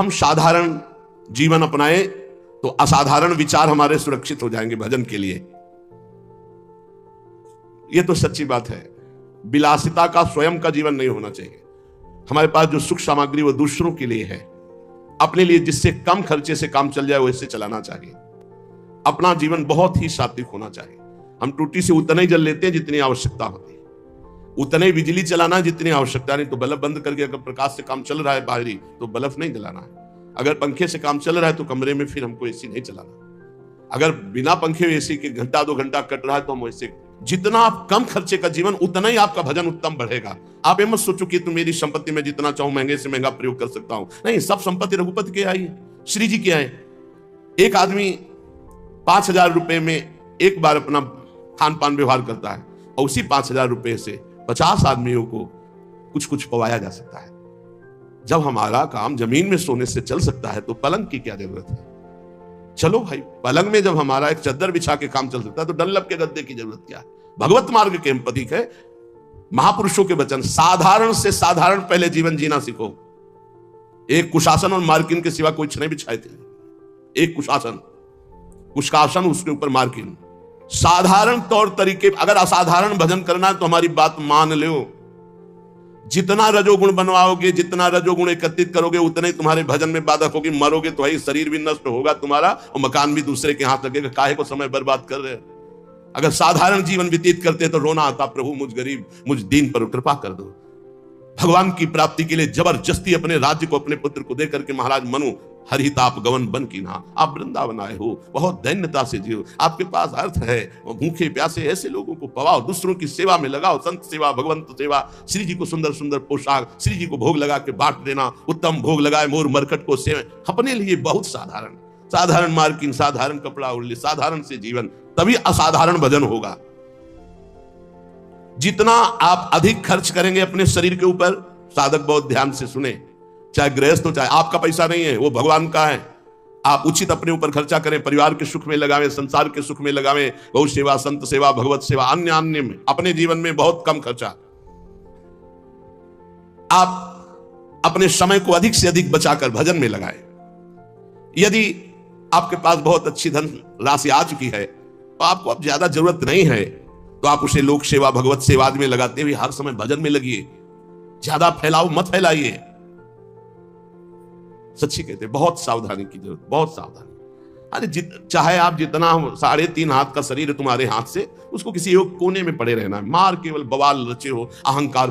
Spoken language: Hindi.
हम साधारण जीवन अपनाएं तो असाधारण विचार हमारे सुरक्षित हो जाएंगे भजन के लिए। यह तो सच्ची बात है। विलासिता का स्वयं का जीवन नहीं होना चाहिए। हमारे पास जो सुख सामग्री वो दूसरों के लिए है, अपने लिए जिससे कम खर्चे से काम चल जाए वैसे चलाना चाहिए। अपना जीवन बहुत ही सात्विक होना चाहिए। हम टूटी से उतना ही जल लेते हैं जितनी आवश्यकता होती है, उतने ही बिजली चलाना जितनी आवश्यकता नहीं। तो बल्ब बंद करके अगर प्रकाश से काम चल रहा है बाहरी तो बल्ब नहीं जलाना है। अगर पंखे से काम चल रहा है तो कमरे में फिर हमको एसी नहीं चलाना। अगर बिना पंखे एसी के घंटा 2 घंटा कट रहा है तो हम वैसे, जितना आप कम खर्चे का जीवन उतना ही आपका भजन उत्तम बढ़ेगा। आप ये मत सोचो कि तुम मेरी संपत्ति में जितना चाहूं महंगे से महंगा प्रयोग कर सकता हूं। नहीं, सब संपत्ति रघुपति के आई है, श्री जी के आए। एक आदमी 5,000 रुपए में एक बार अपना खान पान व्यवहार करता है और उसी 5,000 रुपए से 50 आदमियों को कुछ कुछ पवाया जा सकता है। जब हमारा काम जमीन में सोने से चल सकता है तो पलंग की क्या जरूरत है। चलो भाई, पलंग में जब हमारा एक चद्दर बिछा के काम चल सकता है तो डंलप के गद्दे की जरूरत क्या है। भगवत मार्ग के हम प्रतीक है। महापुरुषों के वचन, साधारण से साधारण पहले जीवन जीना सीखो। एक कुशासन और मार्किन के सिवा कोई नहीं बिछाए थे। एक कुशासन उसके ऊपर मार्किन। साधारण तौर तरीके, अगर असाधारण भजन करना है तो हमारी बात मान लो। जितना रजोगुण बनवाओगे, जितना रजोगुण एकत्रित करोगे, उतने ही तुम्हारे भजन में बाधक होगी। मरोगे तो भाई शरीर भी नष्ट होगा तुम्हारा और मकान भी दूसरे के हाथ लगेगा। काहे को समय बर्बाद कर रहे हो। अगर साधारण जीवन व्यतीत करते तो रोना आता, प्रभु मुझ गरीब, मुझ दीन पर कृपा कर दो। भगवान की प्राप्ति के लिए जबरदस्ती अपने राज्य को अपने पुत्र को देकर के महाराज मनु हरिताप गवन बन की ना, आप वृंदावन आए हो, बहुत दैन्यता से जियो। आपके पास अर्थ है, भूखे प्यासे ऐसे लोगों को पवाओ, दूसरों की सेवा में लगाओ। संत सेवा, भगवंत सेवा, श्री जी को सुंदर सुंदर पोशाक, श्री जी को भोग लगा के बांट देना। उत्तम भोग लगाए मोर मरकट को सेवा। अपने लिए बहुत साधारण, साधारण मार्किन, साधारण कपड़ा उड़ली, साधारण से जीवन, तभी असाधारण भजन होगा। जितना आप अधिक खर्च करेंगे अपने शरीर के ऊपर, साधक बहुत ध्यान से सुने, चाहे गृहस्थ हो, चाहे आपका पैसा नहीं है, वो भगवान का है। आप उचित अपने ऊपर खर्चा करें, परिवार के सुख में लगावें, संसार के सुख में लगावें, गौ सेवा, संत सेवा, भगवत सेवा, अन्य में। अपने जीवन में बहुत कम खर्चा। आप अपने समय को अधिक से अधिक बचाकर भजन में लगाएं। यदि आपके पास बहुत अच्छी धन राशि आ चुकी है तो आपको अब ज्यादा जरूरत नहीं है, तो आप उसे लोक सेवा, भगवत सेवा में लगाते हुए हर समय भजन में लगिए। ज्यादा फैलाओ मत फैलाइए। सच्ची कहते हैं, बहुत सावधानी की जरूरत, बहुत सावधानी। अरे चाहे आप जितना 3.5 हाथ का शरीर है तुम्हारे हाथ से, उसको किसी एक कोने में पड़े रहना है। मार केवल बवाल रचे हो, अहंकार